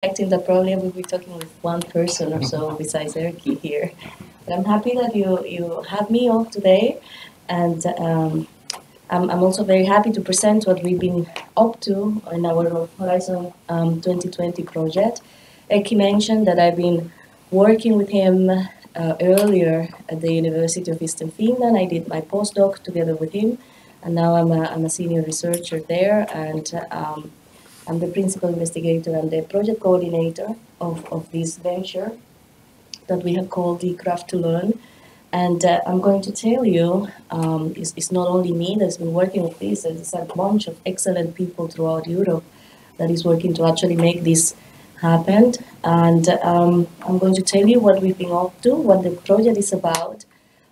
expecting that probably I will be talking with one person or so besides Erki here. But I'm happy that you have me on today, and I'm also very happy to present what we've been up to in our Horizon 2020 project. Erki mentioned that I've been working with him earlier at the University of Eastern Finland. I did my postdoc together with him, and now I'm a senior researcher there, and I'm the principal investigator and the project coordinator of this venture that we have called eCraft2Learn. And I'm going to tell you, it's not only me that's been working with this, there's a bunch of excellent people throughout Europe that is working to actually make this happen. And I'm going to tell you what we've been up to, what the project is about,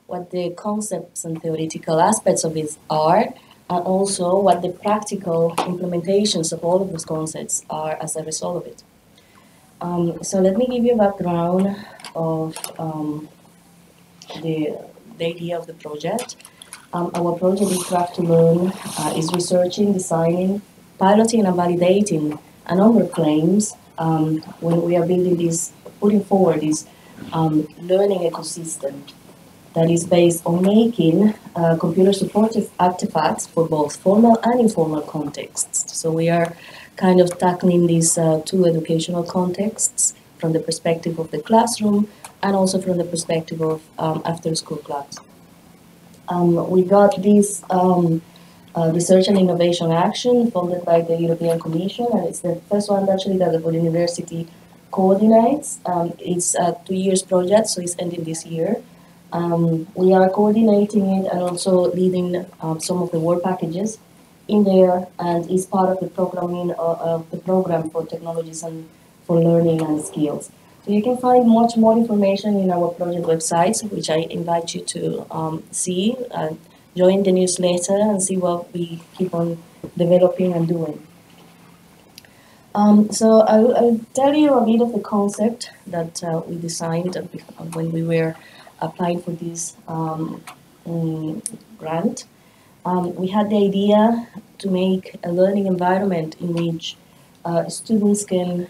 what the concepts and theoretical aspects of it are, and also what the practical implementations of all of those concepts are as a result of it. So let me give you a background of the idea of the project. Our project eCraft2Learn is researching, designing, piloting, and validating a number of claims when we are building this, putting forward this learning ecosystem that is based on making computer-supported artifacts for both formal and informal contexts. So we are kind of tackling these two educational contexts from the perspective of the classroom and also from the perspective of after-school clubs. We got this Research and Innovation Action funded by the European Commission, and it's the first one actually that the university coordinates. It's a 2 years project, so it's ending this year. We are coordinating it and also leading some of the work packages in there, and is part of the programming of the program for technologies and for learning and skills. So you can find much more information in our project websites, which I invite you to see, join the newsletter and see what we keep on developing and doing. So I'll tell you a bit of the concept that we designed when we were applying for this grant. We had the idea to make a learning environment in which students can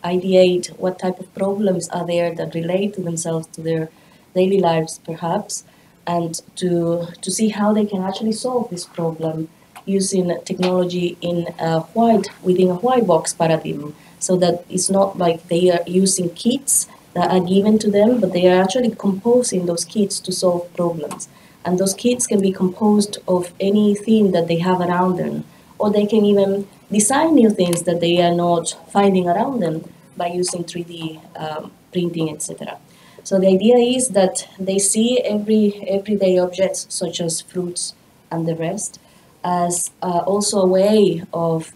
ideate what type of problems are there that relate to themselves, to their daily lives perhaps, and to see how they can actually solve this problem using technology within a white box paradigm, so that it's not like they are using kits that are given to them, but they are actually composing those kits to solve problems. And those kits can be composed of anything that they have around them, or they can even design new things that they are not finding around them by using 3D printing, etc. So the idea is that they see everyday objects, such as fruits and the rest, as also a way of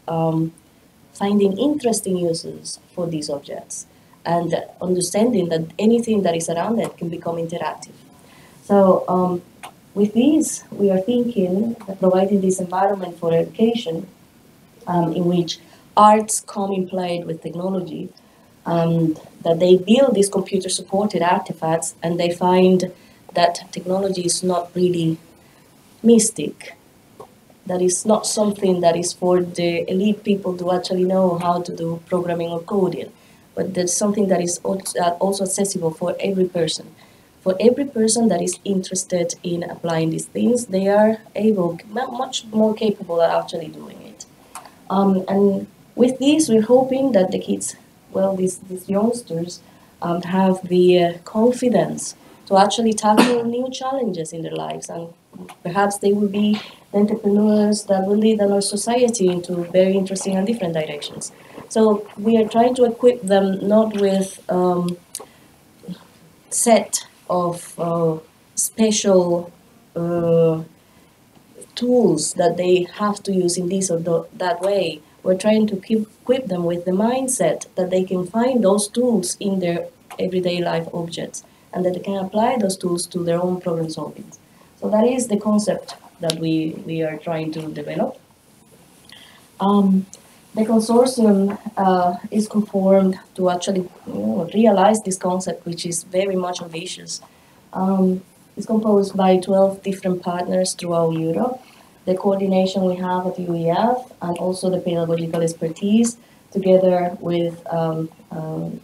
finding interesting uses for these objects, and understanding that anything that is around them can become interactive. So with this, we are thinking of providing this environment for education in which arts come in play with technology, that they build these computer-supported artifacts, and they find that technology is not really mystic. That is not something that is for the elite people to actually know how to do programming or coding, but that's something that is also accessible for every person. For every person that is interested in applying these things, they are much more capable of actually doing it. And with this, we're hoping that the kids, well, these youngsters, have the confidence to actually tackle new challenges in their lives, and perhaps they will be the entrepreneurs that will lead our society into very interesting and different directions. So we are trying to equip them not with set of special tools that they have to use in this or that way. We're trying to equip them with the mindset that they can find those tools in their everyday life objects, and that they can apply those tools to their own problem solving. So that is the concept that we are trying to develop. The consortium is conformed to actually realize this concept, which is very much ambitious. It's composed by 12 different partners throughout Europe. The coordination we have at UEF, and also the pedagogical expertise together with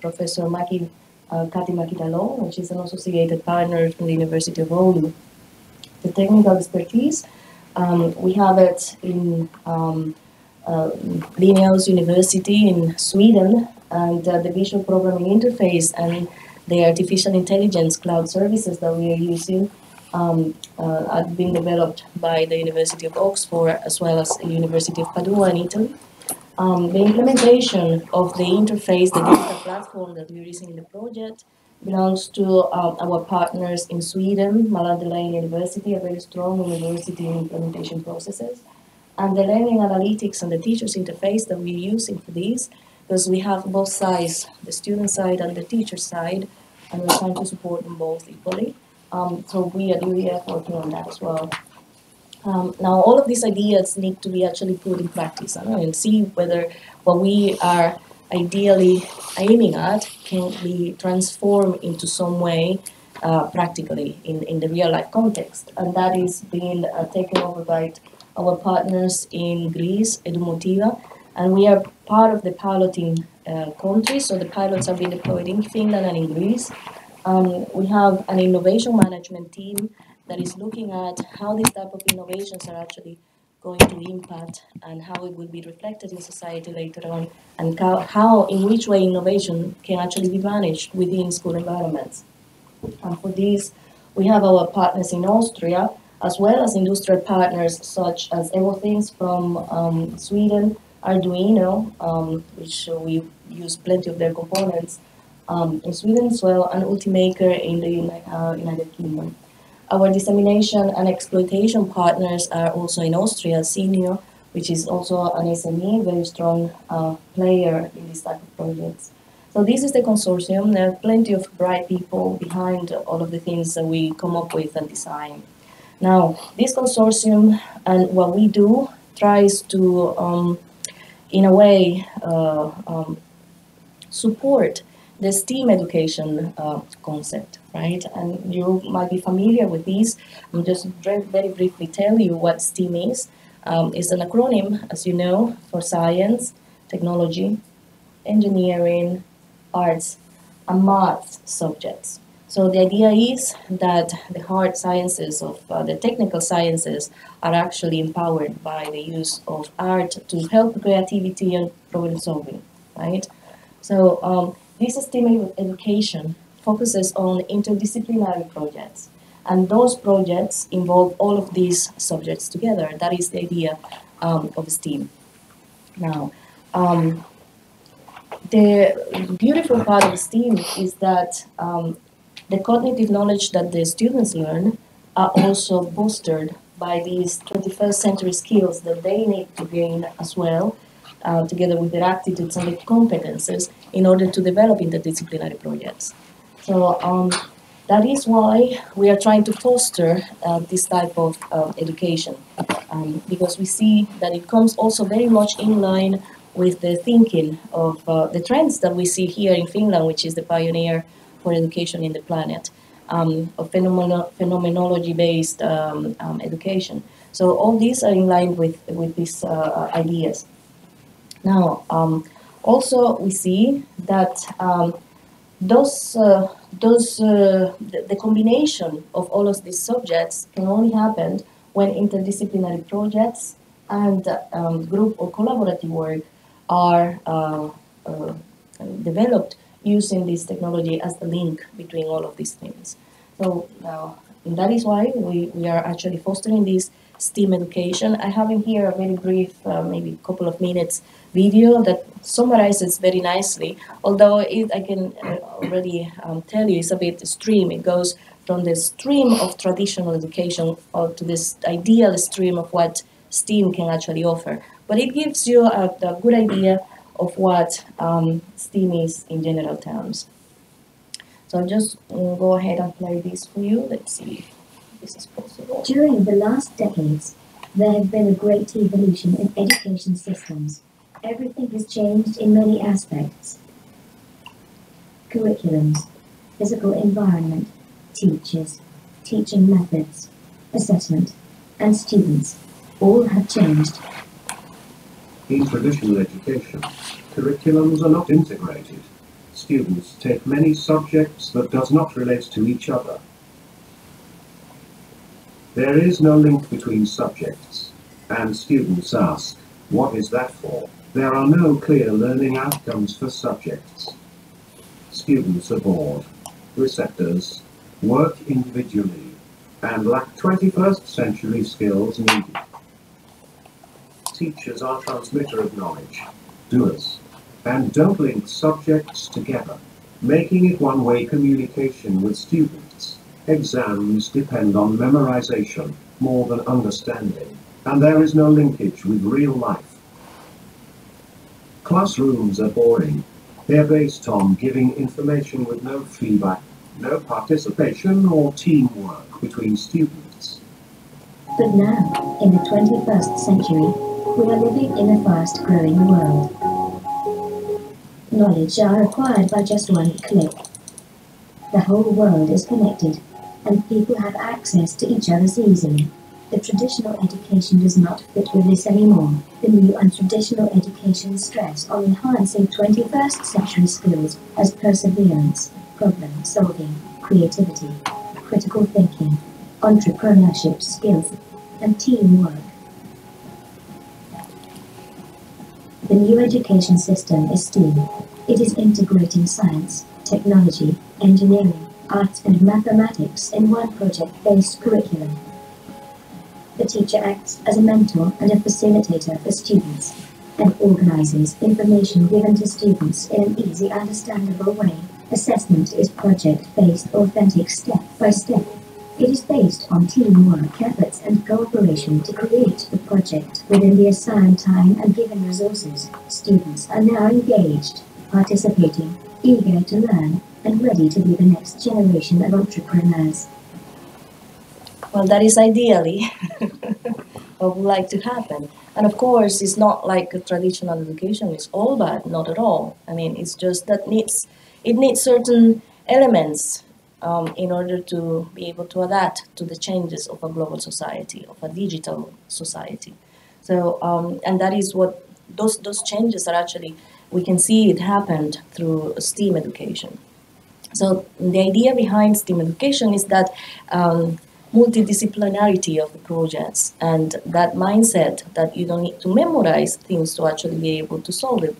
Professor Kati Makidalo, which is an associated partner from the University of Oulu. The technical expertise, we have it in Linnaeus University in Sweden, and the visual programming interface and the artificial intelligence cloud services that we are using have been developed by the University of Oxford as well as the University of Padua in Italy. The implementation of the interface, the digital platform that we're using in the project, belongs to our partners in Sweden, Malandela University, a very strong university in implementation processes, and the learning analytics and the teacher's interface that we're using for this, because we have both sides, the student side and the teacher side, and we're trying to support them both equally. So we at UEF working on that as well. Now, all of these ideas need to be actually put in practice and see whether what we are ideally aiming at can be transformed into some way practically in the real life context. And that is being taken over by our partners in Greece, Edumotiva, and we are part of the piloting country, so the pilots have been deployed in Finland and in Greece. We have an innovation management team that is looking at how these type of innovations are actually going to impact and how it will be reflected in society later on, and in which way innovation can actually be managed within school environments. And for this, we have our partners in Austria, as well as industrial partners such as Everthings from Sweden, Arduino, which we use plenty of their components in Sweden as well, and Ultimaker in the United Kingdom. Our dissemination and exploitation partners are also in Austria, Senior, which is also an SME, very strong player in this type of projects. So this is the consortium. There are plenty of bright people behind all of the things that we come up with and design. Now, this consortium and what we do tries to, in a way, support the STEAM education concept, right? And you might be familiar with these. I'm just very briefly tell you what STEAM is. It's an acronym, as you know, for science, technology, engineering, arts, and math subjects. So the idea is that the hard sciences of the technical sciences are actually empowered by the use of art to help creativity and problem solving, right? So this STEAM education focuses on interdisciplinary projects, and those projects involve all of these subjects together. That is the idea of STEAM. Now, the beautiful part of STEAM is that the cognitive knowledge that the students learn are also bolstered by these 21st century skills that they need to gain as well, together with their attitudes and their competences in order to develop interdisciplinary projects. So that is why we are trying to foster this type of education, because we see that it comes also very much in line with the thinking of the trends that we see here in Finland, which is the pioneer for education in the planet, of phenomenology-based education. So all these are in line with these ideas. Now, also we see that the combination of all of these subjects can only happen when interdisciplinary projects and group or collaborative work are developed using this technology as the link between all of these things. So and that is why we are actually fostering this STEAM education. I have in here a very brief, maybe a couple of minutes video that summarizes very nicely, although I can already tell you it's a bit extreme. It goes from the stream of traditional education to this ideal stream of what STEAM can actually offer. But it gives you a good idea of what STEAM is in general terms. So I'll just go ahead and play this for you. Let's see if this is possible. During the last decades, there has been a great evolution in education systems. Everything has changed in many aspects. Curriculums, physical environment, teachers, teaching methods, assessment, and students all have changed. In traditional education, curriculums are not integrated. Students take many subjects that does not relate to each other. There is no link between subjects, and students ask, what is that for? There are no clear learning outcomes for subjects. Students are bored, receptors, work individually, and lack 21st century skills needed. Teachers are transmitter of knowledge, doers, and don't link subjects together, making it one-way communication with students. Exams depend on memorization more than understanding, and there is no linkage with real life. Classrooms are boring. They're based on giving information with no feedback, no participation or teamwork between students. But now, in the 21st century, we are living in a fast-growing world. Knowledge are acquired by just one click. The whole world is connected, and people have access to each other easily. The traditional education does not fit with this anymore. The new untraditional education stress on enhancing 21st century skills as perseverance, problem solving, creativity, critical thinking, entrepreneurship skills, and teamwork. The new education system is STEAM. It is integrating science, technology, engineering, arts and mathematics in one project-based curriculum. The teacher acts as a mentor and a facilitator for students, and organizes information given to students in an easy, understandable way. Assessment is project-based, authentic, step by step. It is based on teamwork, efforts and cooperation to create the project within the assigned time and given resources. Students are now engaged, participating, eager to learn, and ready to be the next generation of entrepreneurs. Well, that is ideally what would like to happen. And of course, it's not like a traditional education is all bad, not at all. I mean, it's just that it needs certain elements in order to be able to adapt to the changes of a global society, of a digital society. So, and that is what those changes are actually, we can see it happened through STEAM education. So the idea behind STEAM education is that multidisciplinarity of the projects and that mindset that you don't need to memorize things to actually be able to solve it.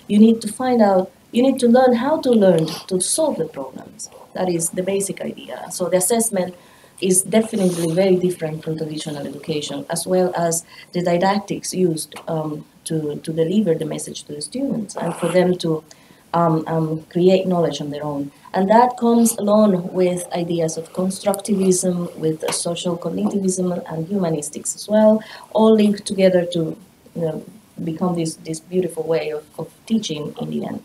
You need to find out, you need to learn how to learn to solve the problems. That is the basic idea. So the assessment is definitely very different from traditional education, as well as the didactics used to deliver the message to the students and for them to create knowledge on their own. And that comes along with ideas of constructivism, with social cognitivism and humanistics as well, all linked together to become this beautiful way of teaching in the end.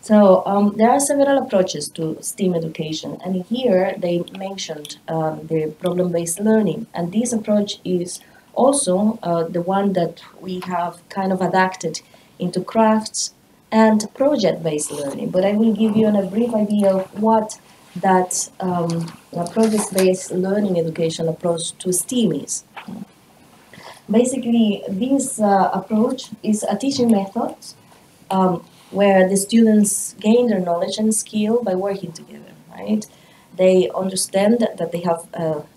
So there are several approaches to STEAM education, and here they mentioned the problem-based learning, and this approach is also the one that we have kind of adapted into crafts and project-based learning. But I will give you a brief idea of what that project-based learning education approach to STEAM is. Basically, this approach is a teaching method where the students gain their knowledge and skill by working together, right? They understand that they have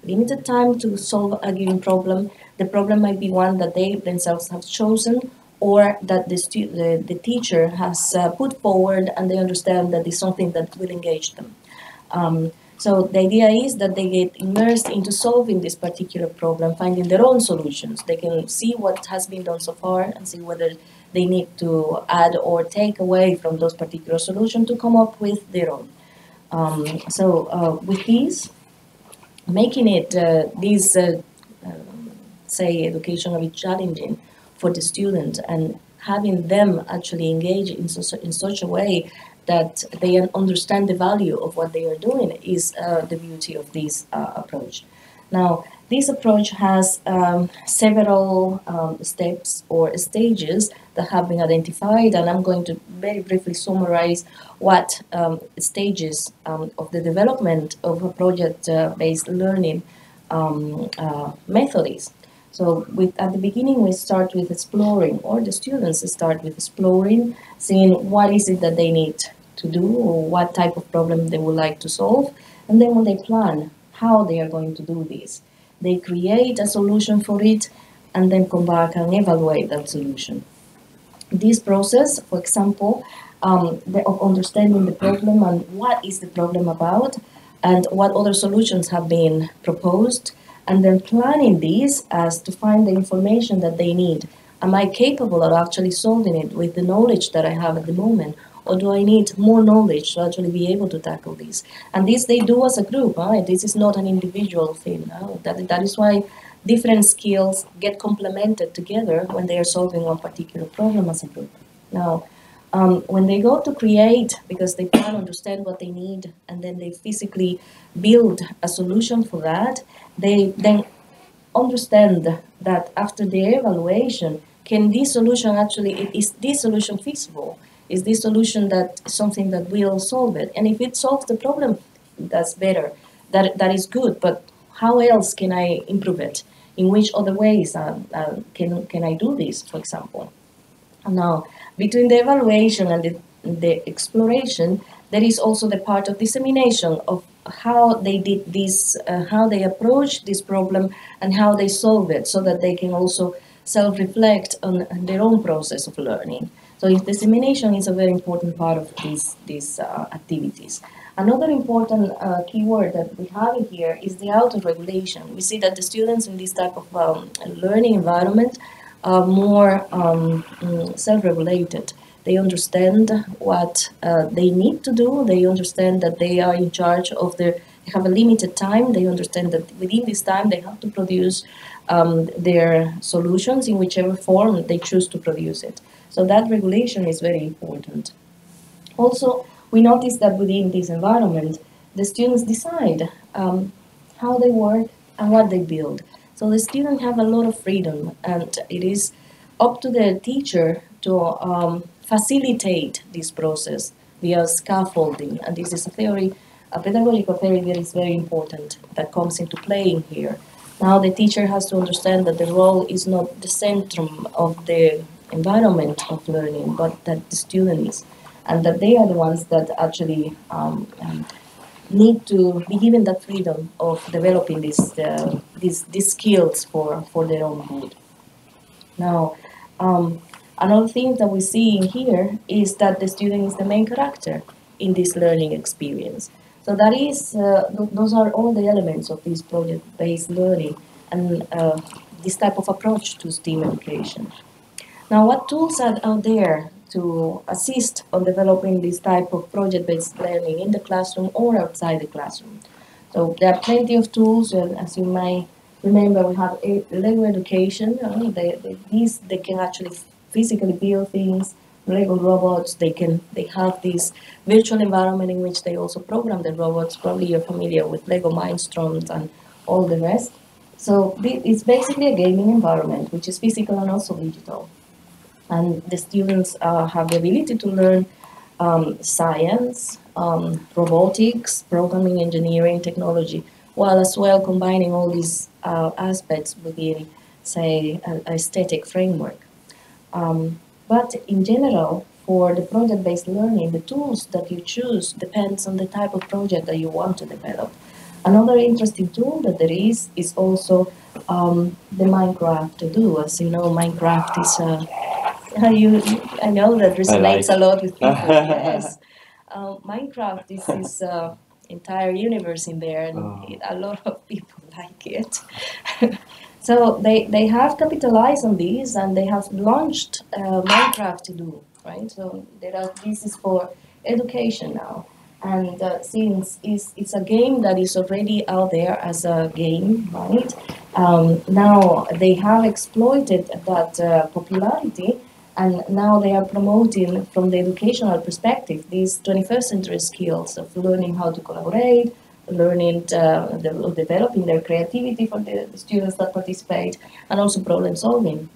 limited time to solve a given problem. The problem might be one that they themselves have chosen, or that the teacher has put forward, and they understand that it's something that will engage them. So the idea is that they get immersed into solving this particular problem, finding their own solutions. They can see what has been done so far and see whether they need to add or take away from those particular solutions to come up with their own. With these, making it say education a bit challenging for the student and having them actually engage in such a way that they understand the value of what they are doing is the beauty of this approach. Now, this approach has several steps or stages that have been identified, and I'm going to very briefly summarize what stages of the development of a project-based learning method is. So at the beginning, we start with exploring, or the students start with exploring, seeing what is it that they need to do, or what type of problem they would like to solve. And then when they plan how they are going to do this, they create a solution for it, and then come back and evaluate that solution. This process, for example, of understanding the problem and what is the problem about, and what other solutions have been proposed, and then planning these as to find the information that they need. Am I capable of actually solving it with the knowledge that I have at the moment? Or do I need more knowledge to actually be able to tackle this? And this they do as a group. Right? This is not an individual thing. That is why different skills get complemented together when they are solving one particular problem as a group. Now, when they go to create, because they can understand what they need, and then they physically build a solution for that, they then understand that after their evaluation, can this solution actually, is this solution feasible? Is this solution that something that will solve it? And if it solves the problem, that's better. That is good. But how else can I improve it? In which other ways can I do this, for example? Now, between the evaluation and the exploration, there is also the part of dissemination of how they did this, how they approached this problem, and how they solve it, so that they can also self-reflect on their own process of learning. So dissemination is a very important part of these activities. Another important keyword that we have in here is the auto-regulation. We see that the students in this type of learning environment are more self-regulated. They understand what they need to do. They understand that they are in charge of they have a limited time. They understand that within this time they have to produce their solutions in whichever form they choose to produce it. So that regulation is very important. Also, we notice that within this environment, the students decide how they work and what they build. So the students have a lot of freedom, and it is up to the teacher to facilitate this process via scaffolding. And this is a theory, a pedagogical theory that is very important, that comes into play in here. Now the teacher has to understand that the role is not the centrum of the environment of learning, but that the student is, and that they are the ones that actually need to be given that freedom of developing these skills for their own good. Now, another thing that we see in here is that the student is the main character in this learning experience. So that is, those are all the elements of this project-based learning and this type of approach to STEAM education. Now, what tools are out there to assist on developing this type of project-based learning in the classroom or outside the classroom? So there are plenty of tools, as you may remember, we have Lego education. They can actually physically build things. Lego robots, they have this virtual environment in which they also program the robots. Probably you're familiar with Lego Mindstorms and all the rest. So it's basically a gaming environment, which is physical and also digital. And the students have the ability to learn science, robotics, programming, engineering, technology, while as well combining all these aspects within, say, an aesthetic framework. But in general, for the project-based learning, the tools that you choose depends on the type of project that you want to develop. Another interesting tool that there is also the Minecraft to do. As you know, Minecraft is I know that resonates a lot with people. Yes, Minecraft is this entire universe in there, and a lot of people like it. So they have capitalized on these, and they have launched Minecraft to do, right? So this is for education now. And since it's a game that is already out there as a game, right? Now they have exploited that popularity, and now they are promoting from the educational perspective these 21st century skills of learning how to collaborate, learning, developing their creativity for the students that participate, and also problem solving.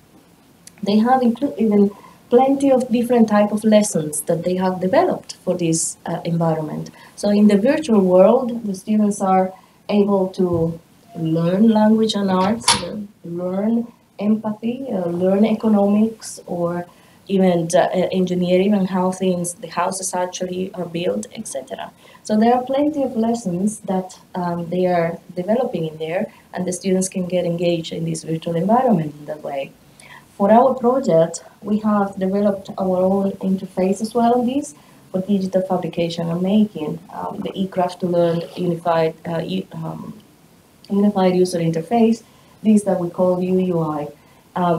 They have even plenty of different type of lessons that they have developed for this environment. So in the virtual world, the students are able to learn language and arts, learn empathy, learn economics, or even engineering and how things, the houses actually are built, etc. So there are plenty of lessons that they are developing in there, and the students can get engaged in this virtual environment in that way. For our project, we have developed our own interface as well on this for digital fabrication and making, the eCraft2Learn unified user interface, this that we call UUI.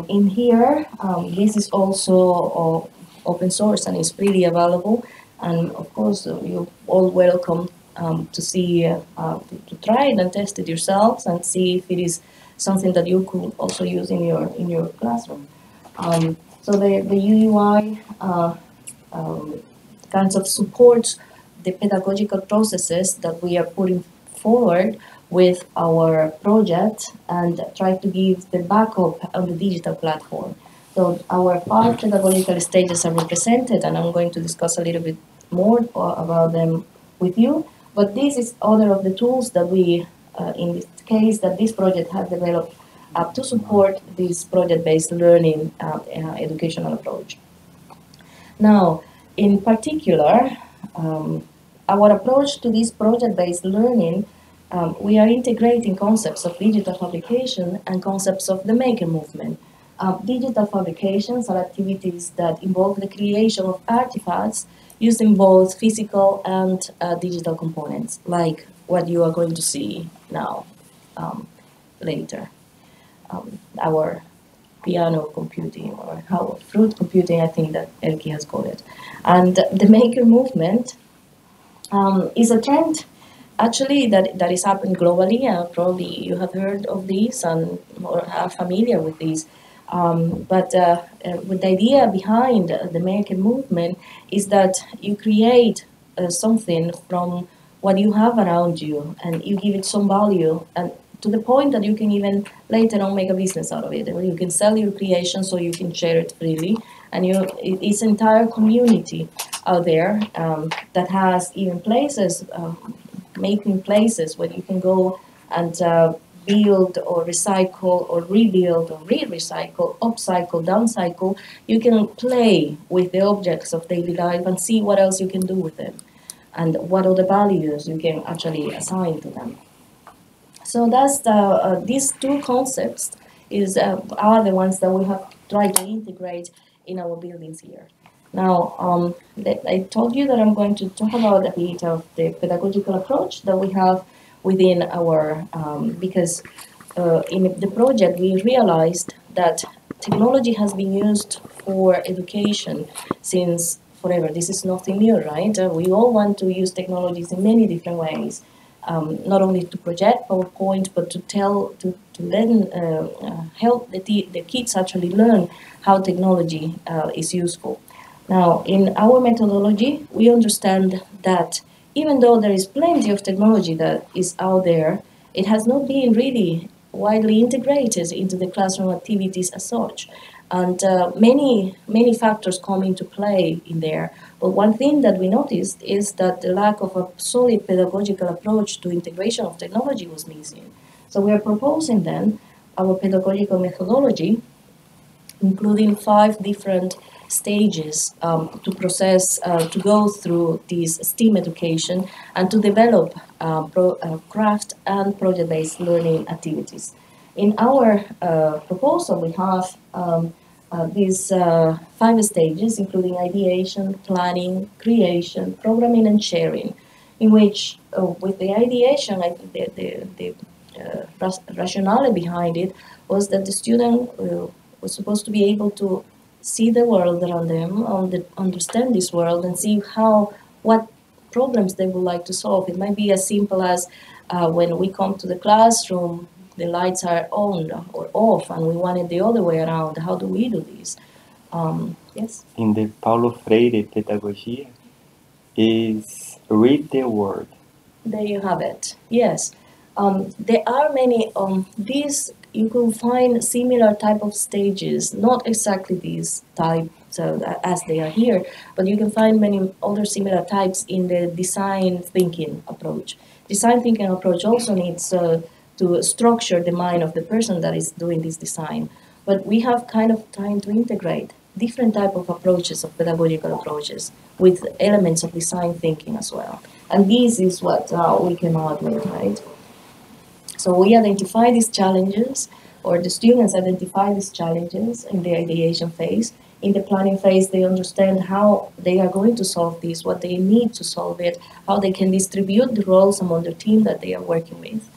In here, this is also open source and is freely available. And of course, you're all welcome to see, to try it and test it yourselves and see if it is something that you could also use in your classroom. So the UUI kinds of supports the pedagogical processes that we are putting forward with our project and try to give the backup on the digital platform. So our 5 pedagogical stages are represented, and I'm going to discuss a little bit more about them with you. But this is other of the tools that we, in this case, that this project has developed to support this project-based learning educational approach. Now, in particular, our approach to this project-based learning, we are integrating concepts of digital fabrication and concepts of the maker movement. Digital fabrications are activities that involve the creation of artifacts using both physical and digital components, like what you are going to see now, later. Our piano computing, or how fruit computing, I think that Elke has called it. And the maker movement is a trend actually that is happening globally. Probably you have heard of these and or are familiar with these. But with the idea behind the maker movement is that you create something from what you have around you, and you give it some value, and to the point that you can even later on make a business out of it. You can sell your creation so you can share it freely, and it's an entire community out there that has even places, making places where you can go and build or recycle or rebuild or re-recycle, upcycle, downcycle. You can play with the objects of daily life and see what else you can do with them and what other values you can actually assign to them. So that's these two concepts are the ones that we have tried to integrate in our buildings here. Now, I told you that I'm going to talk about a bit of the pedagogical approach that we have within our, because in the project we realized that technology has been used for education since forever. This is nothing new, right? We all want to use technologies in many different ways. Not only to project PowerPoint, but to learn, help the kids actually learn how technology is useful. Now, in our methodology, we understand that even though there is plenty of technology that is out there, it has not been really widely integrated into the classroom activities as such. And many factors come into play in there. But one thing that we noticed is that the lack of a solid pedagogical approach to integration of technology was missing. So we are proposing then our pedagogical methodology, including 5 different stages to process, to go through this STEAM education and to develop craft and project-based learning activities. In our proposal, we have these 5 stages, including ideation, planning, creation, programming, and sharing, in which, with the ideation, I think the rationale behind it was that the student was supposed to be able to see the world around them, understand this world, and see what problems they would like to solve. It might be as simple as when we come to the classroom, the lights are on or off, and we want it the other way around. How do we do this? Yes? In the Paulo Freire pedagogy is read the word. There you have it. Yes. There are many these. You can find similar type of stages, not exactly these types as they are here, but you can find many other similar types in the design thinking approach. Design thinking approach also needs to structure the mind of the person that is doing this design. But we have kind of trying to integrate different type of approaches, of pedagogical approaches, with elements of design thinking as well. And this is what we came out with, right? So we identify these challenges, or the students identify these challenges in the ideation phase. In the planning phase, they understand how they are going to solve this, what they need to solve it, how they can distribute the roles among the team that they are working with,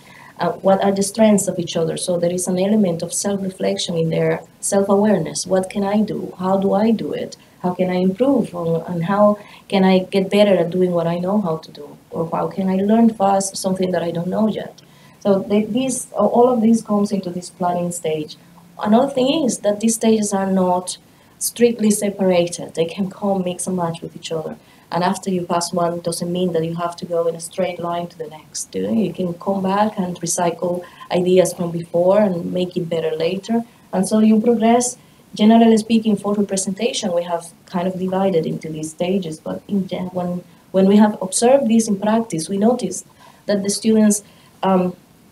what are the strengths of each other. So there is an element of self-reflection in their self-awareness. What can I do? How do I do it? How can I improve? And how can I get better at doing what I know how to do? Or how can I learn fast something that I don't know yet? So all of this comes into this planning stage. Another thing is that these stages are not strictly separated. They can come mix and match with each other. And after you pass one, doesn't mean that you have to go in a straight line to the next. You can come back and recycle ideas from before and make it better later. And so you progress. Generally speaking, for representation, we have kind of divided into these stages. But when we have observed this in practice, we notice that the students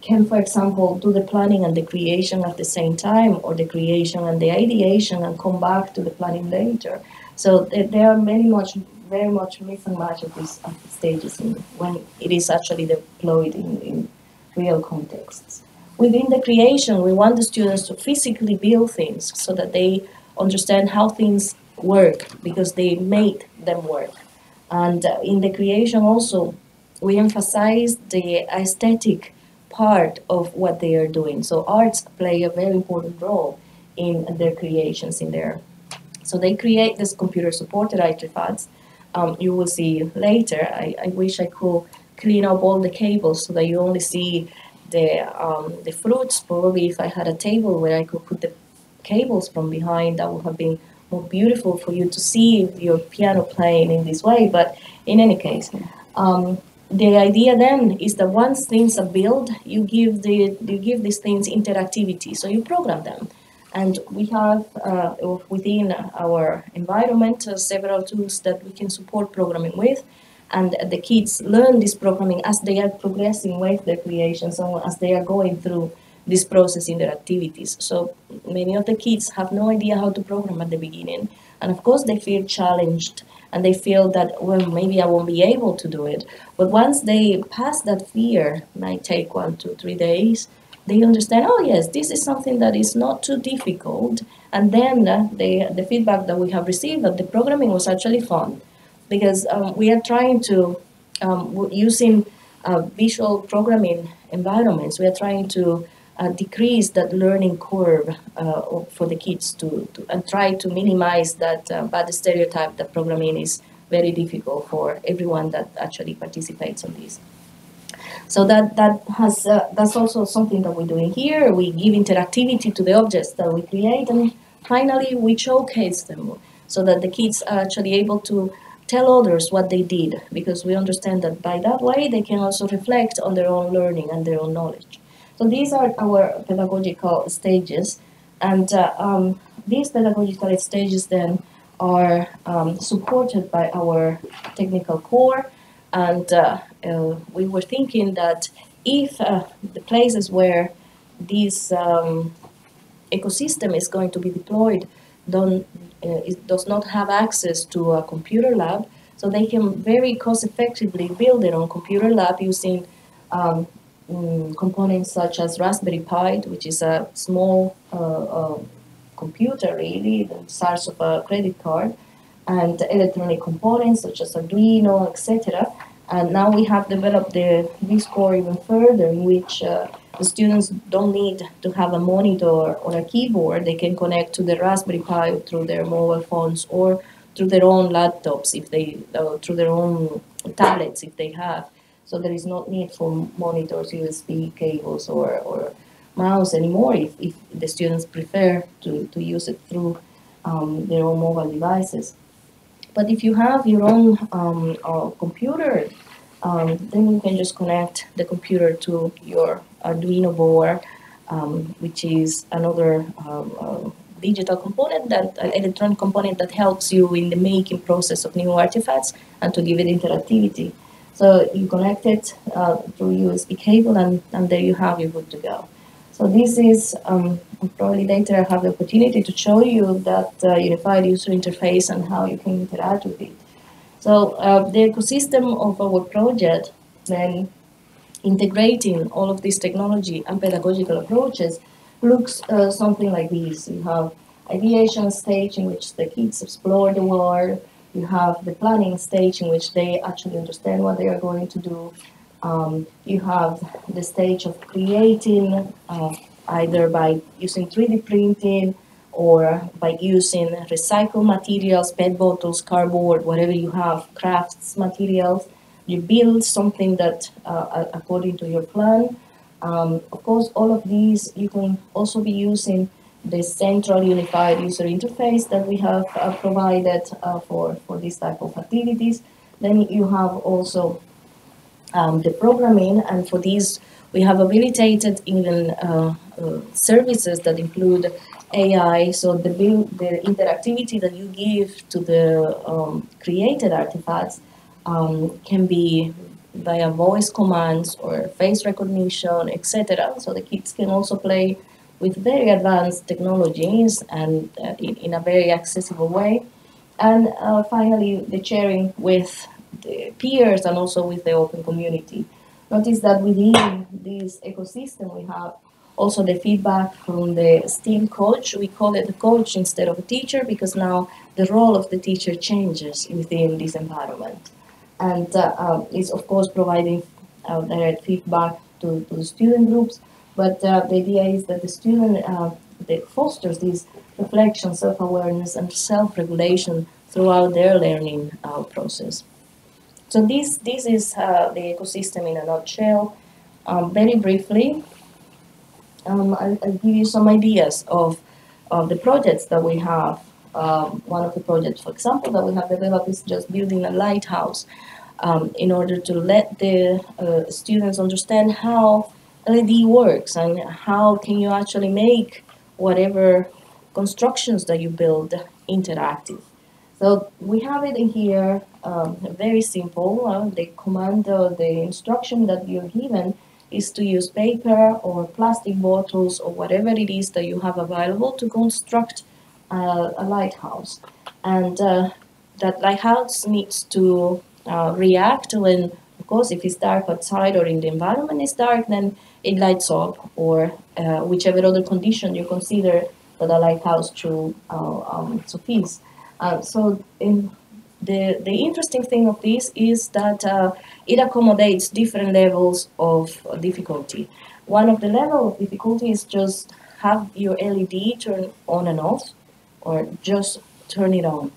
can, for example, do the planning and the creation at the same time, or the creation and the ideation, and come back to the planning later. So there are very much mix and match of these stages when it is actually deployed in real contexts. Within the creation, we want the students to physically build things so that they understand how things work, because they made them work. And in the creation also, we emphasize the aesthetic part of what they are doing. So arts play a very important role in their creations so they create this computer-supported artifacts. You will see later. I wish I could clean up all the cables so that you only see the fruits. Probably if I had a table where I could put the cables from behind, that would have been more beautiful for you to see your piano playing in this way. But in any case, the idea then is that once things are built, you give these things interactivity, so you program them. And we have within our environment several tools that we can support programming with, and the kids learn this programming as they are progressing with their creations, and as they are going through this process in their activities. So many of the kids have no idea how to program at the beginning, and of course they feel challenged, and they feel that, well, maybe I won't be able to do it. But once they pass that fear, might take 1, 2, 3 days, they understand, oh yes, this is something that is not too difficult. And then the feedback that we have received that the programming was actually fun, because we are trying to, using visual programming environments, we are trying to decrease that learning curve for the kids and try to minimize that bad stereotype that programming is very difficult for everyone that actually participates in this. So that's also something that we're doing here. We give interactivity to the objects that we create, and finally we showcase them so that the kids are actually able to tell others what they did, because we understand that by that way they can also reflect on their own learning and their own knowledge. So these are our pedagogical stages, and these pedagogical stages then are supported by our technical core. And we were thinking that if the places where this ecosystem is going to be deployed it does not have access to a computer lab, so they can very cost effectively build their own computer lab using components such as Raspberry Pi, which is a small computer, really, the size of a credit card, and electronic components such as Arduino, etc. And now we have developed this core even further, in which the students don't need to have a monitor or a keyboard. They can connect to the Raspberry Pi through their mobile phones, or through their own laptops, through their own tablets if they have. So there is no need for monitors, USB cables, or mouse anymore if the students prefer to use it through their own mobile devices. But if you have your own computer, then you can just connect the computer to your Arduino board, which is another digital component, an electronic component that helps you in the making process of new artifacts and to give it interactivity. So you connect it through USB cable, and there you have, you're good to go. So this is, probably later I have the opportunity to show you that unified user interface and how you can interact with it. So the ecosystem of our project, then integrating all of this technology and pedagogical approaches, looks something like this. You have ideation stage in which the kids explore the world. You have the planning stage in which they actually understand what they are going to do. You have the stage of creating, either by using 3D printing or by using recycled materials, PET bottles, cardboard, whatever you have, crafts materials. You build something that, according to your plan. Of course, all of these, you can also be using the central unified user interface that we have provided for this type of activities. Then you have also the programming, and for these we have habilitated even services that include AI. So the interactivity that you give to the created artifacts can be via voice commands or face recognition, etc. So the kids can also play with very advanced technologies and in a very accessible way. And finally, the sharing with the peers and also with the open community. Notice that within this ecosystem, we have also the feedback from the STEAM coach. We call it a coach instead of a teacher because now the role of the teacher changes within this environment. And is, of course, providing direct feedback to the student groups. But the idea is that the student that fosters this reflection, self-awareness, and self-regulation throughout their learning process. So this is the ecosystem in a nutshell. Very briefly, I'll give you some ideas of the projects that we have. One of the projects, for example, that we have developed is just building a lighthouse in order to let the students understand how LED works and how can you actually make whatever constructions that you build interactive. So we have it in here, very simple. The command, the instruction that you're given is to use paper or plastic bottles or whatever it is that you have available to construct a lighthouse. And that lighthouse needs to react when, of course, if it's dark outside or in the environment is dark, then it lights up, or whichever other condition you consider that a lighthouse should suffice. So the interesting thing of this is that it accommodates different levels of difficulty. One of the levels of difficulty is just have your LED turn on and off, or just turn it on,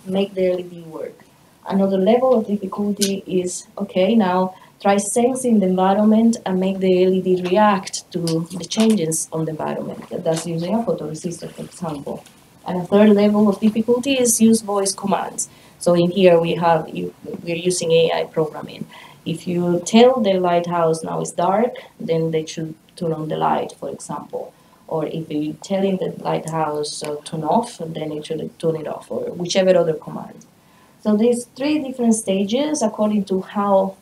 make the LED work. Another level of difficulty is, okay, now try sensing the environment and make the LED react to the changes on the environment. That's using a photoresistor, for example. And a third level of difficulty is use voice commands. So in here we're using AI programming. If you tell the lighthouse now it's dark, then they should turn on the light, for example. Or if you're telling the lighthouse turn off, then it should turn it off, or whichever other command. So there's 3 different stages according to how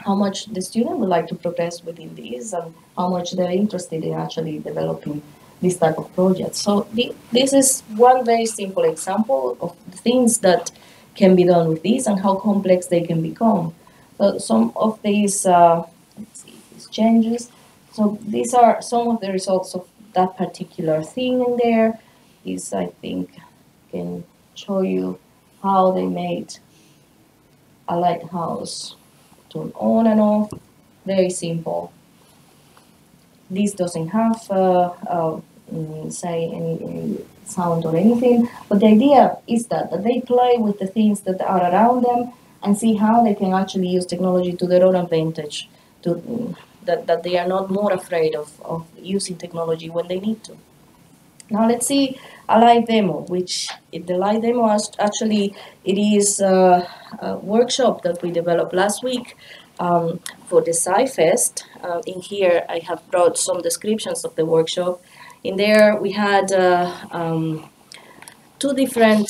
much the student would like to progress within these and how much they're interested in actually developing this type of project. So this is one very simple example of the things that can be done with these and how complex they can become. So some of these, let's see, these changes. So these are some of the results of that particular thing in there. This, I think, can show you how they made a lighthouse turn on and off. Very simple. This doesn't have, say, any sound or anything, but the idea is that they play with the things that are around them and see how they can actually use technology to their own advantage, that they are not more afraid of using technology when they need to. Now let's see a live demo, which the live demo actually, it is a workshop that we developed last week for the SciFest. In here I have brought some descriptions of the workshop. In there we had 2 different,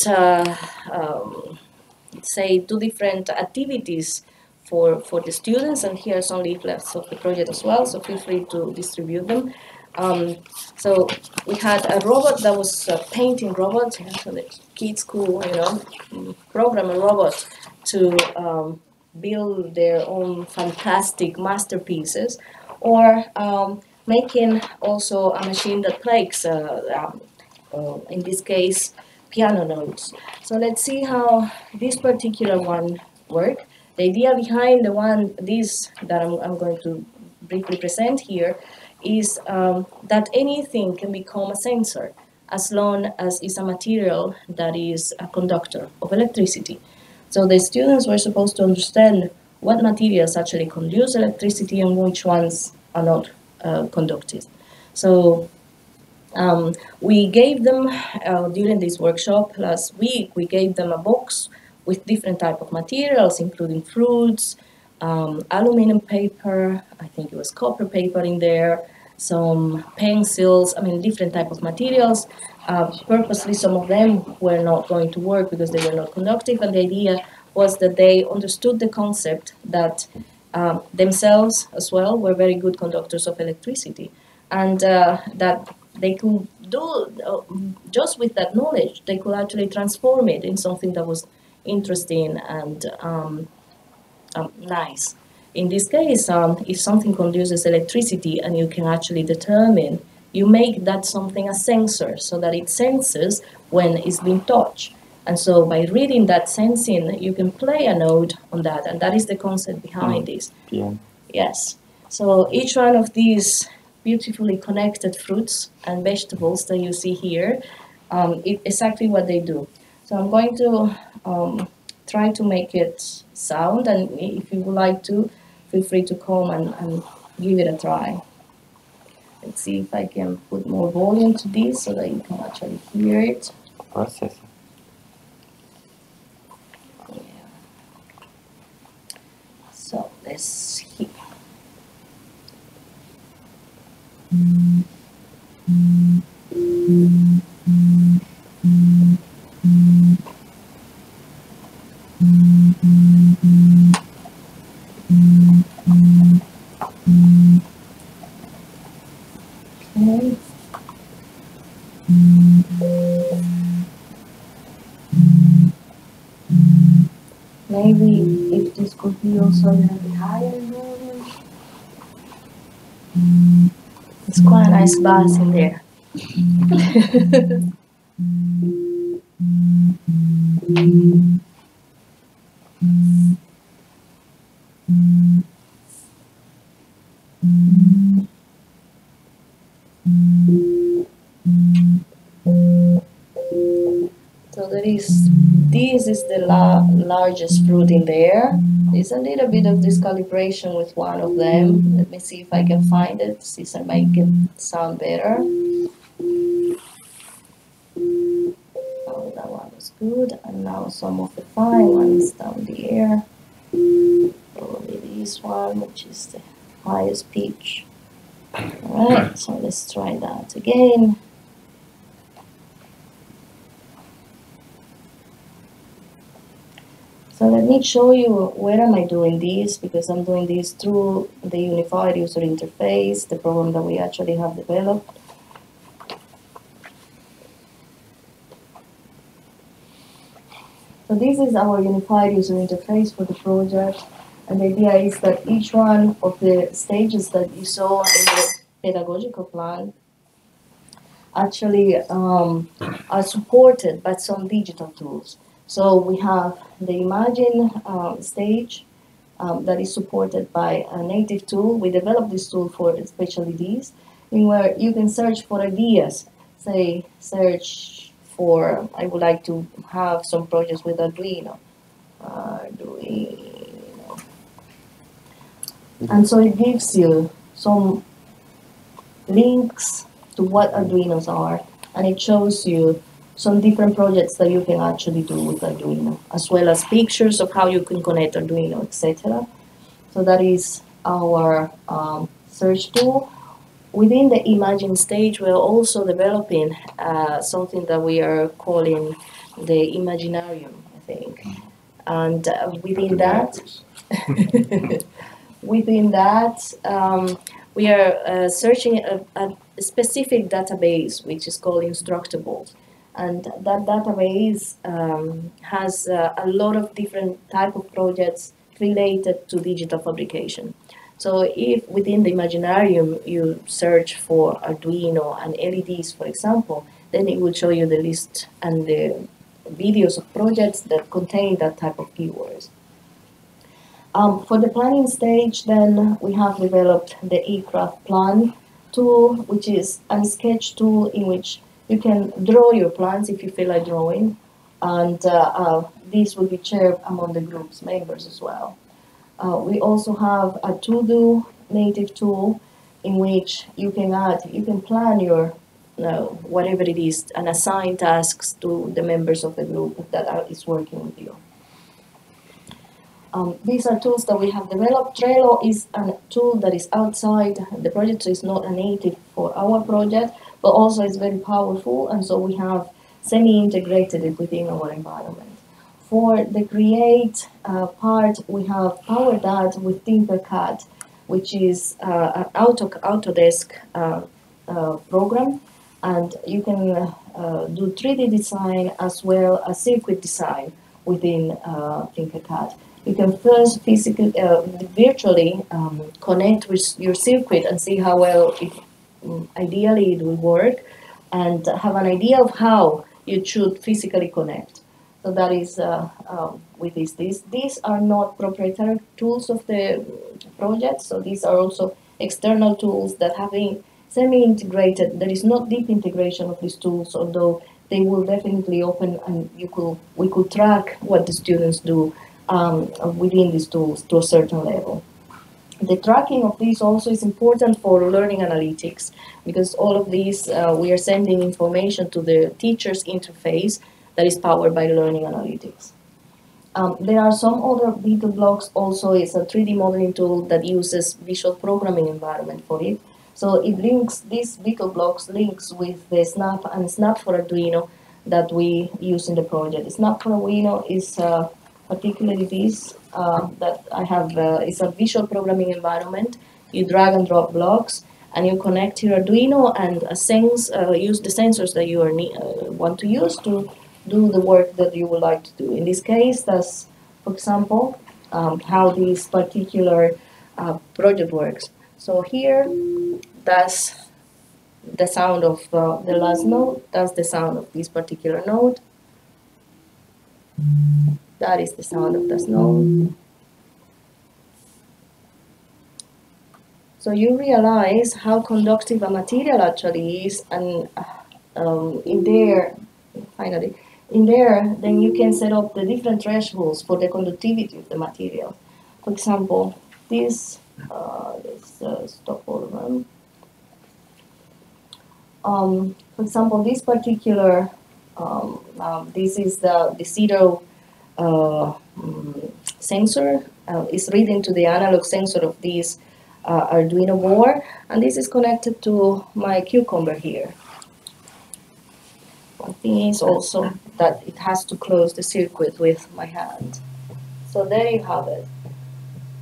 say, 2 different activities for the students, and here are some leaflets of the project as well, so feel free to distribute them. So we had a robot that was a painting robot, so the kids could, program a robot to build their own fantastic masterpieces, or making also a machine that plays, in this case, piano notes. So let's see how this particular one works. The idea behind this that I'm going to briefly present here is that anything can become a sensor as long as it's a material that is a conductor of electricity. So the students were supposed to understand what materials actually conduce electricity and which ones are not conductive. So we gave them, during this workshop last week, we gave them a box with different type of materials, including fruits, aluminum paper, I think it was copper paper in there, some pencils, different type of materials. Purposely, some of them were not going to work because they were not conductive, and the idea was that they understood the concept that themselves as well were very good conductors of electricity, and that they could do, just with that knowledge, they could actually transform it in something that was interesting and nice. In this case, if something conduces electricity and you can actually determine, you make that something a sensor so that it senses when it's being touched. And so by reading that sensing, you can play a note on that, and that is the concept behind this. Yeah. Yes. So each one of these beautifully connected fruits and vegetables that you see here, exactly what they do. So I'm going to try to make it sound, and if you would like to, feel free to come and give it a try. Let's see if I can put more volume to this so that you can actually hear it. Process. Yeah. So let's see. Okay. Maybe if this could be also a little bit higher volume. It's quite a nice bass in there. So this is the largest fruit in there. There's a little bit of discalibration with one of them. Let me see if I can find it, see if I make it sound better. Oh, that one was good. And now some of the fine ones down there. Probably this one, which is the highest pitch. Alright, so let's try that again. So let me show you where am I doing this, because I'm doing this through the unified user interface, the program that we actually have developed. So this is our unified user interface for the project, and the idea is that each one of the stages that you saw in the pedagogical plan actually are supported by some digital tools. So we have the Imagine stage that is supported by a native tool. We developed this tool for especially these, in where you can search for ideas. Say, search for, I would like to have some projects with Arduino. And so it gives you some links to what Arduinos are, and it shows you some different projects that you can actually do with Arduino, as well as pictures of how you can connect Arduino, etc. So that is our search tool. Within the Imagine stage, we're also developing something that we are calling the Imaginarium, I think. And within that, Within that, we are searching a specific database which is called Instructables. And that database has a lot of different type of projects related to digital fabrication. So if within the Imaginarium you search for Arduino and LEDs, for example, then it will show you the list and the videos of projects that contain that type of keywords. For the planning stage, then we have developed the eCraft plan tool, which is a sketch tool in which you can draw your plans if you feel like drawing, and this will be shared among the group's members as well. We also have a to-do native tool in which you can plan your whatever it is and assign tasks to the members of the group that is working with you. These are tools that we have developed. Trello is a tool that is outside the project, so it's not a native for our project, but also it's very powerful, and so we have semi-integrated it within our environment. For the create part, we have powered that with Tinkercad, which is an Autodesk program, and you can do 3D design as well as circuit design within Tinkercad. You can first physically, virtually connect with your circuit and see how well ideally it will work, and have an idea of how you should physically connect. So that is with this. These are not proprietary tools of the project, so these are also external tools that have been semi-integrated. There is not deep integration of these tools, although they will definitely open, and we could track what the students do within these tools to a certain level. The tracking of these also is important for learning analytics, because all of these, we are sending information to the teacher's interface that is powered by learning analytics. There are some other Beetle blocks also. It's a 3D modeling tool that uses visual programming environment for it. So it links, these Beetle blocks links with the Snap and Snap for Arduino that we use in the project. Snap for Arduino is particularly this that I have, is a visual programming environment. You drag and drop blocks, and you connect your Arduino and use the sensors that you want to use to do the work that you would like to do. In this case, that's, for example, how this particular project works. So here, that's the sound of the last note. That's the sound of this particular note. That is the sound of this note. So you realize how conductive a material actually is, and in there, finally, in there, then you can set up the different thresholds for the conductivity of the material. For example, this, let's stop all of them. For example, this particular, this is the zero sensor is reading to the analog sensor of this Arduino board, and this is connected to my cucumber here. One thing is also that it has to close the circuit with my hand. So there you have it.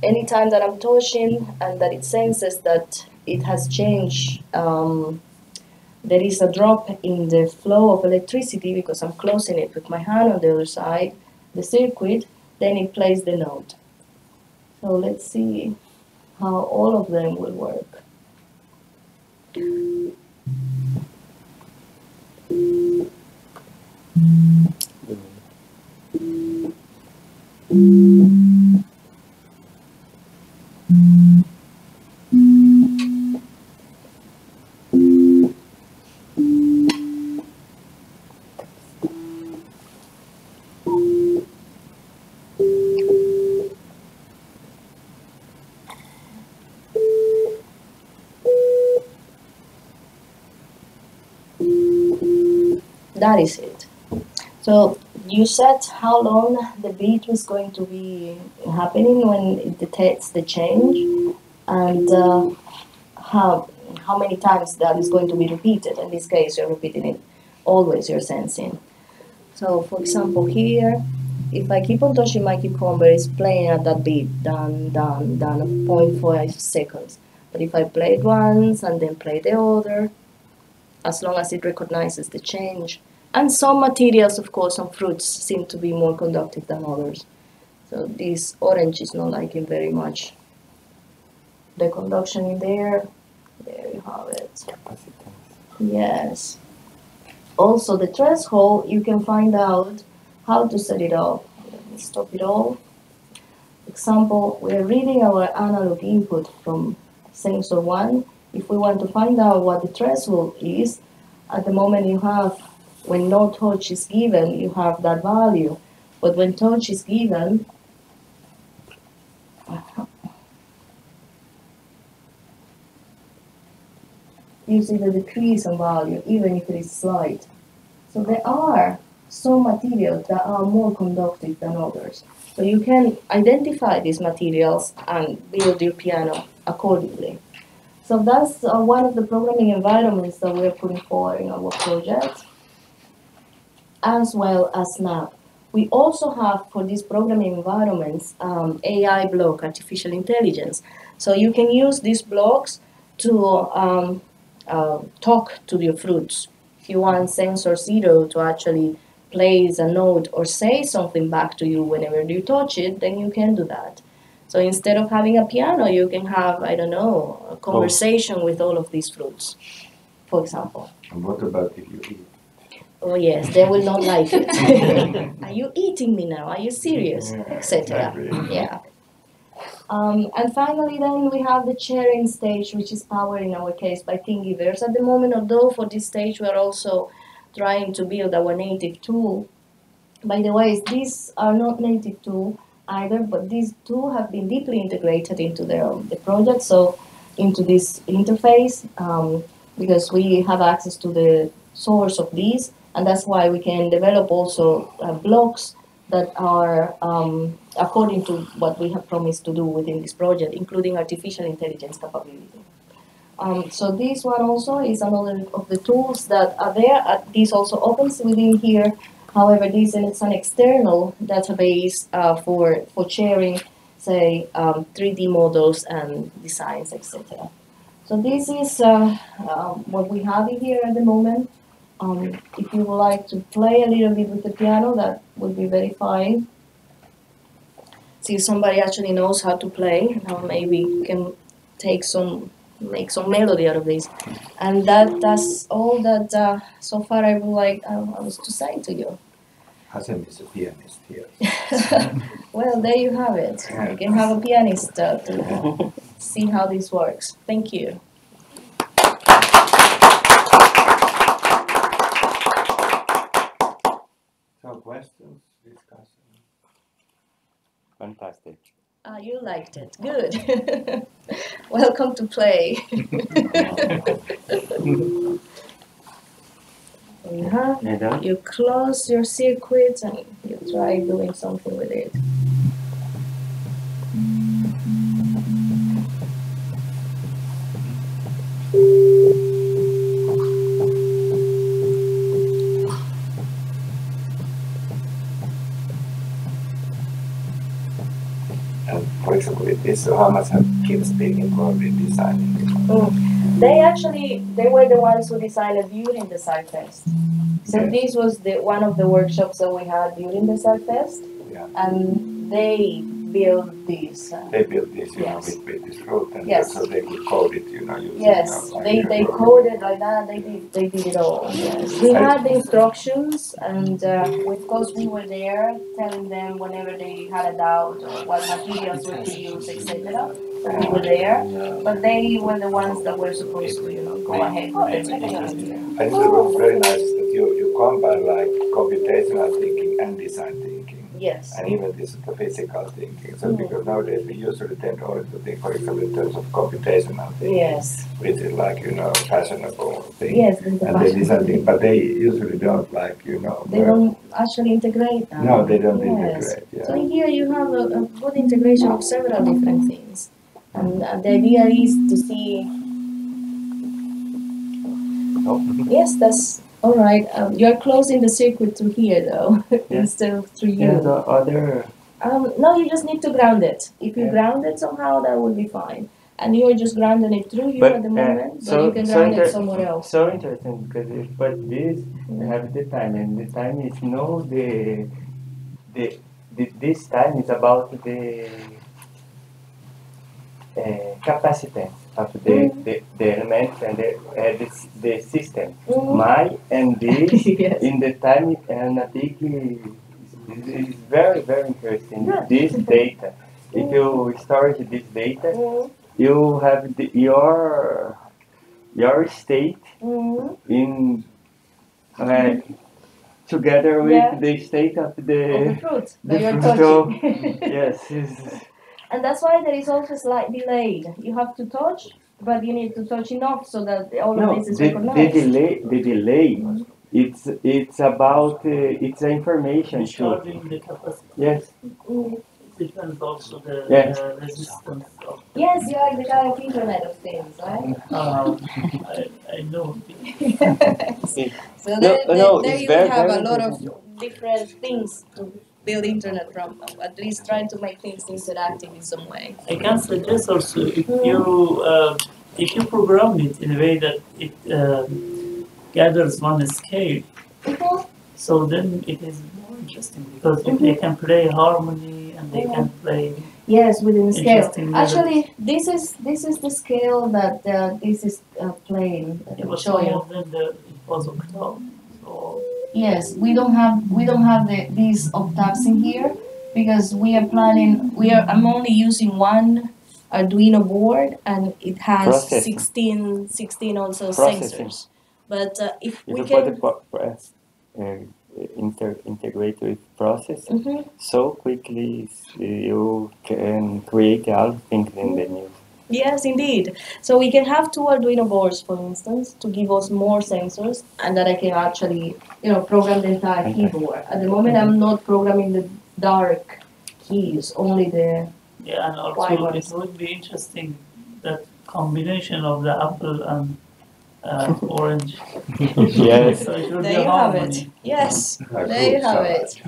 Anytime that I'm touching and that it senses that it has changed, there is a drop in the flow of electricity because I'm closing it with my hand on the other side, the circuit, then it plays the note. So let's see how all of them will work. That is it. So you set how long the beat was going to be happening when it detects the change, and how many times that is going to be repeated. In this case, you're repeating it always, you're sensing. So for example here, if I keep on touching my cucumber, it's playing at that beat, done, done, done, 0.5 seconds. But if I play it once and then play the other, as long as it recognizes the change. And some materials, of course, some fruits seem to be more conductive than others. So this orange is not liking very much the conduction in there. There you have it. Yes. Also, the threshold, you can find out how to set it up. Let me stop it all. Example, we're reading our analog input from sensor 1. If we want to find out what the threshold is, at the moment you have, when no touch is given, you have that value. But when touch is given, you see the decrease in value, even if it is slight. So there are some materials that are more conductive than others. So you can identify these materials and build your piano accordingly. So that's one of the programming environments that we're putting forward in our project, as well as Snap. We also have, for these programming environments, AI block, artificial intelligence. So you can use these blocks to talk to your fruits. If you want sensor 0 to actually place a note or say something back to you whenever you touch it, then you can do that. So instead of having a piano, you can have, I don't know, a conversation with all of these fruits, for example. And what about if you eat? Oh yes, they will not like it. Are you eating me now? Are you serious? Etc. Yeah. And finally, then we have the sharing stage, which is powered in our case by Thingiverse. At the moment, although for this stage we are also trying to build our native tool. By the way, these are not native tool either, but these two have been deeply integrated into the project, so into this interface, because we have access to the source of these, and that's why we can develop also blocks that are according to what we have promised to do within this project, including artificial intelligence capability. So this one also is another of the tools that are there. This also opens within here. However, this is an external database for sharing, say, 3D models and designs, etc. So this is what we have in here at the moment. If you would like to play a little bit with the piano, that would be very fine. See if somebody actually knows how to play. Now maybe you can make some melody out of this. And that's all that so far I was to say to you. Hasem is a pianist here. Well, there you have it. You can have a pianist to see how this works. Thank you. So questions, discussion. Fantastic. You liked it. Good. Welcome to play. You close your circuit and you try doing something with it. And for example, with this, so how much have kids been involved in designing? They were the ones who designed it during the SciFest. So Yes. this was one of the workshops that we had during the SciFest, Yeah. and they built this. They built this, Yes. with this fruit, and Yes. so they could code it, using Yes, they coded like that. They did it all. Yes, we had the instructions, and of course we were there telling them whenever they had a doubt or what materials were to use, etc. So we were there, but they were the ones that were supposed to, go ahead with the technology. I think it was very nice that you combine like computational thinking and design thinking. Yes. And even this the physical thinking. So because nowadays we usually tend always to think, for example, in terms of computational thinking, Yes. which is like, fashionable thing. Yes, and they design thing, but they usually don't like, They don't actually integrate that. No, they don't Yes. integrate. Yeah. So here you have a good integration of several different things. And the idea is to see. Oh. Yes, that's All right, you're closing the circuit to here though, instead of through you. Yeah, the other. No, you just need to ground it. If you Yeah. ground it somehow, that would be fine. And you're just grounding it through you at the moment, but you can ground it somewhere else. So interesting because but this have the time, and the time is no this time is about the capacitance of the elements and the system. My and this Yes. in the time analytically is very interesting. Yeah. This data, if you storage this data, you have your state in together with the state of the fruit that you're fruit. touching. Yes. And that's why there is also slight delayed. You have to touch, but you need to touch enough so that all of this is recognized. The delay. It's about it's information too. Charging the capacity. Yes. It depends also the resistance of. Yes, you are the guy of Internet of Things, right? I know. So there it's you very, have very a lot of different things to build internet from, at least trying to make things interactive in some way. I can suggest also if you program it in a way that it gathers one scale, so then it is more interesting because if they can play harmony and they can play. Yes, within scale. Actually, levels. this is the scale that this is playing. It was show some you. of them it was octave. So Yes, we don't have these octaves in here because we are planning. I'm only using one Arduino board and it has 16 also sensors. But if we can integrate with processing, so quickly you can create all things in the news. Yes, indeed. So we can have two Arduino boards, for instance, to give us more sensors, and that I can actually, program the entire keyboard. At the moment, I'm not programming the dark keys, only the yeah, and also it would be interesting that combination of the apple and orange. Yes. So it would there be you have it. Yes, there you have it.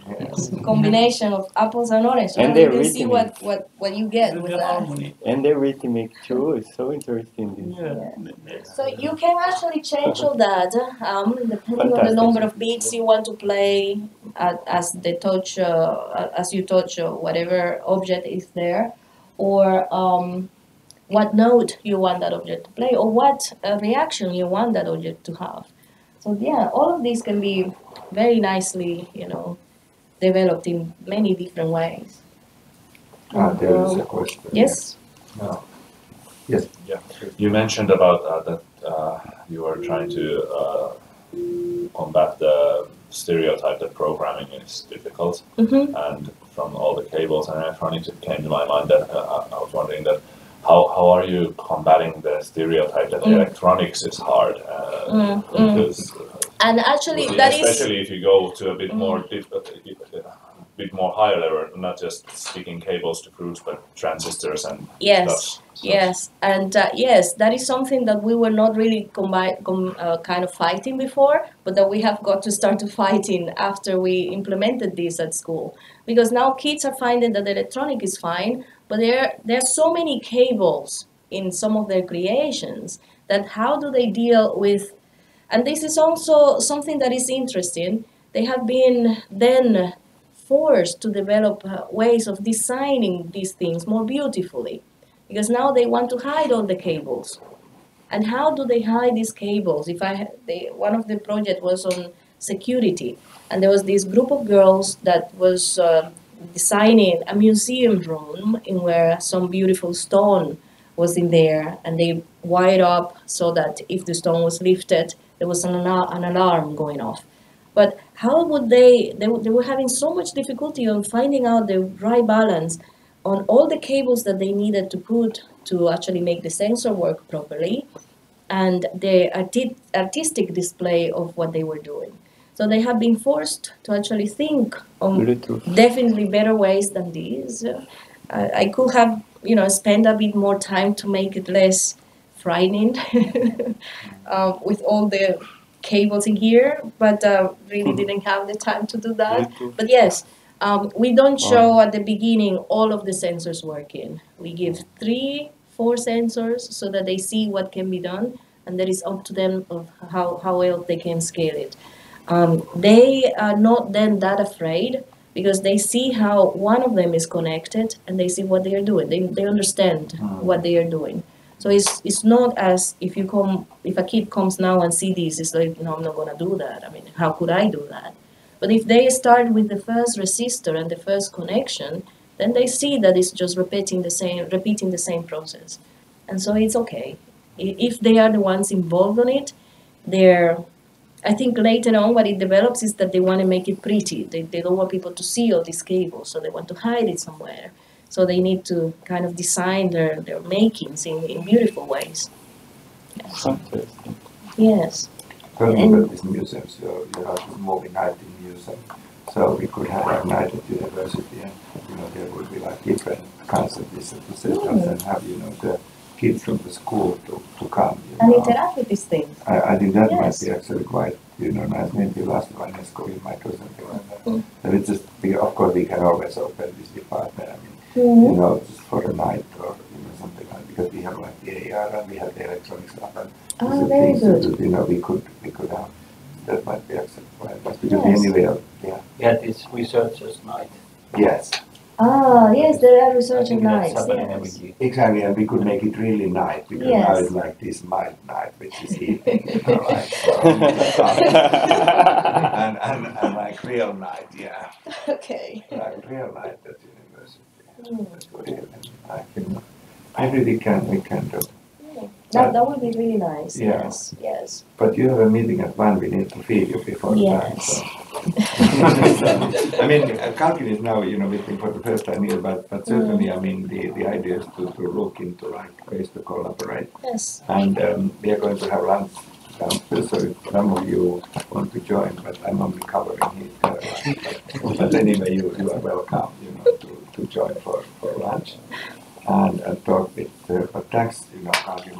Yes. Combination of apples and oranges. And you can see what you get with that. harmony. And the rhythmic too is so interesting. Yeah. So you can actually change all that depending on the number of beats you want to play as you touch whatever object is there, or what note you want that object to play, or what reaction you want that object to have. So yeah, all of these can be very nicely, developed in many different ways. There is a question. Yes? No. Yes. Yeah. You mentioned about that you are trying to combat the stereotype that programming is difficult, and from all the cables and electronics, it came to my mind that I was wondering that how are you combating the stereotype that electronics is hard? Because and actually, that is especially if you go to a bit more higher level, not just sticking cables to fruits, but transistors and yes, and yes, that is something that we were not really kind of fighting before, but that we have got to start to fighting after we implemented this at school, because now kids are finding that the electronic is fine, but there are so many cables in some of their creations that how do they deal with. And this is also something that is interesting. They have been then forced to develop ways of designing these things more beautifully, because now they want to hide all the cables. And how do they hide these cables? One of the project was on security, and there was this group of girls that was designing a museum room in where some beautiful stone was in there, and they wired up so that if the stone was lifted, there was an alarm going off. But how would they were having so much difficulty on finding out the right balance on all the cables that they needed to put to actually make the sensor work properly, and the artistic display of what they were doing. So they have been forced to actually think on definitely better ways than these. I could have, spent a bit more time to make it less frightening with all the cables in here, but really didn't have the time to do that. But yes, we don't show at the beginning all of the sensors working. We give 3, 4 sensors so that they see what can be done, and that is up to them of how well they can scale it. They are not then that afraid because they see how one of them is connected and they see what they are doing. They understand what they are doing. So it's not as if a kid comes now and see this, it's like, no, I'm not gonna do that. I mean, how could I do that? But if they start with the first resistor and the first connection, then they see that it's just repeating the same process. And so it's okay. If they are the ones involved in it, I think later on what it develops is that they want to make it pretty. They don't want people to see all these cables, so they want to hide it somewhere. So they need to kind of design their makings in beautiful ways. Yes. Yes. Talking about these museums, you have moving night in museum. So we could have a night at university, and there would be like different kinds of these systems, and have the kids from the school to come. And interact with these things. I think that might be actually quite nice. Maybe last one in school you might do something like that. So it's just, of course we can always open this department. I mean, just for a night or something like that, because we have like the AR and we have the electronic stuff and very good. That, we could have. That might be actually quite nice because anyway, This researchers' night. Yes. Yes, there are researcher nights. Yes. Exactly, and we could make it really night because now it's like this mild night, which is evening, like and like real night, Okay. like real night at university. That's what we can do. That would be really nice. Yeah. Yes. But you have a meeting at 1. We need to feed you before time. So. I mean, Calkin is now, waiting for the first time here, but certainly, I mean, the idea is to look into like ways to collaborate. Yes. And we are going to have lunch downstairs, so if some of you want to join, but I'm only covering it. But anyway, you are welcome, to join for lunch and talk with her. But thanks, Calkin.